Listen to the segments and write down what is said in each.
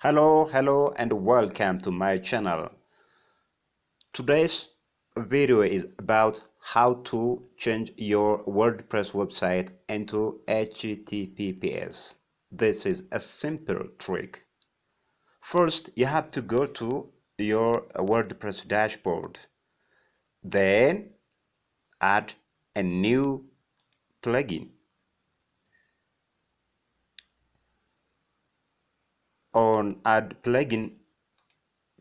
Hello and welcome to my channel. Today's video is about how to change your WordPress website into HTTPS. This is a simple trick. First, you have to go to your WordPress dashboard. Then add a new plugin. On add plugin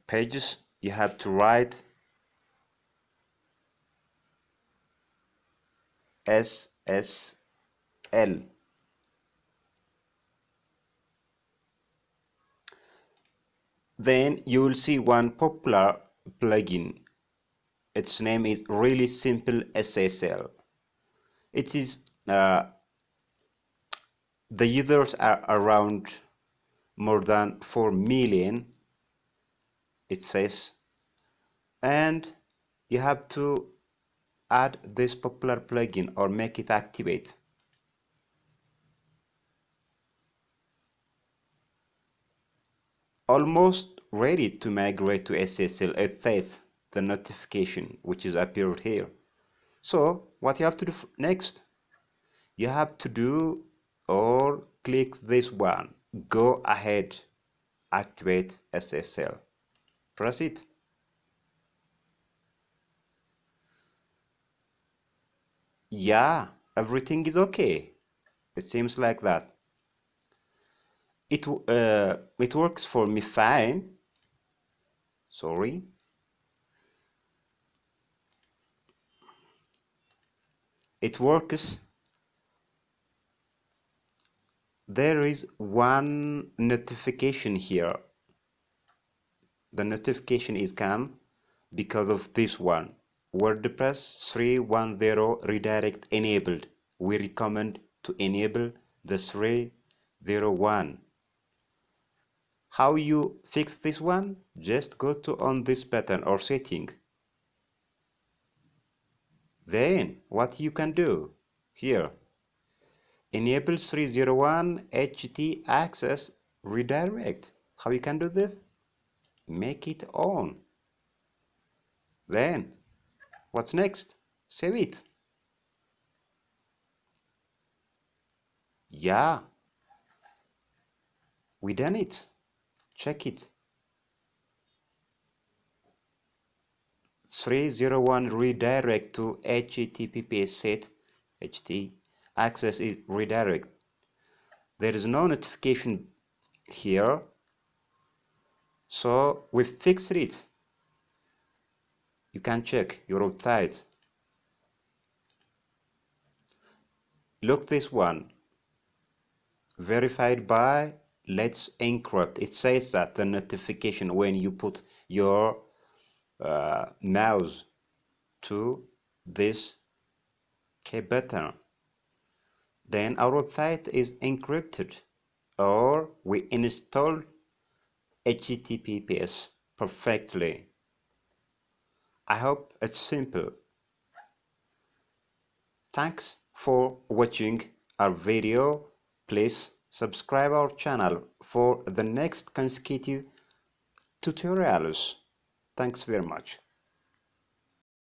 pages, you have to write SSL. Then you will see one popular plugin. Its name is Really Simple SSL. It is the users are around more than 4 million, it says, and you have to add this popular plugin or make it activate. Almost ready to migrate to SSL. It says the notification which is appeared here. So what you have to do next, you have to do or click this one, go ahead, activate SSL, press it. Yeah, everything is okay. It seems like that. It works for me fine. Sorry. It works. There is one notification here. The notification is come because of this one. WordPress 3.10 redirect enabled. We recommend to enable the 3.01. How you fix this one? Just go to on this button or setting. Then what you can do here, enable 3.01 HT access redirect. How you can do this? Make it on. Then what's next? Save it. Yeah, we done it. Check it. 3.01 redirect to HTTPS set HT access is redirect. There is no notification here, so we fixed it. You can check your website. Look this one, verified by Let's Encrypt. It says that the notification when you put your mouse to this K button, then our website is encrypted, or we install HTTPS perfectly. I hope it's simple. Thanks for watching our video. Please subscribe our channel for the next consecutive tutorials. Thanks very much.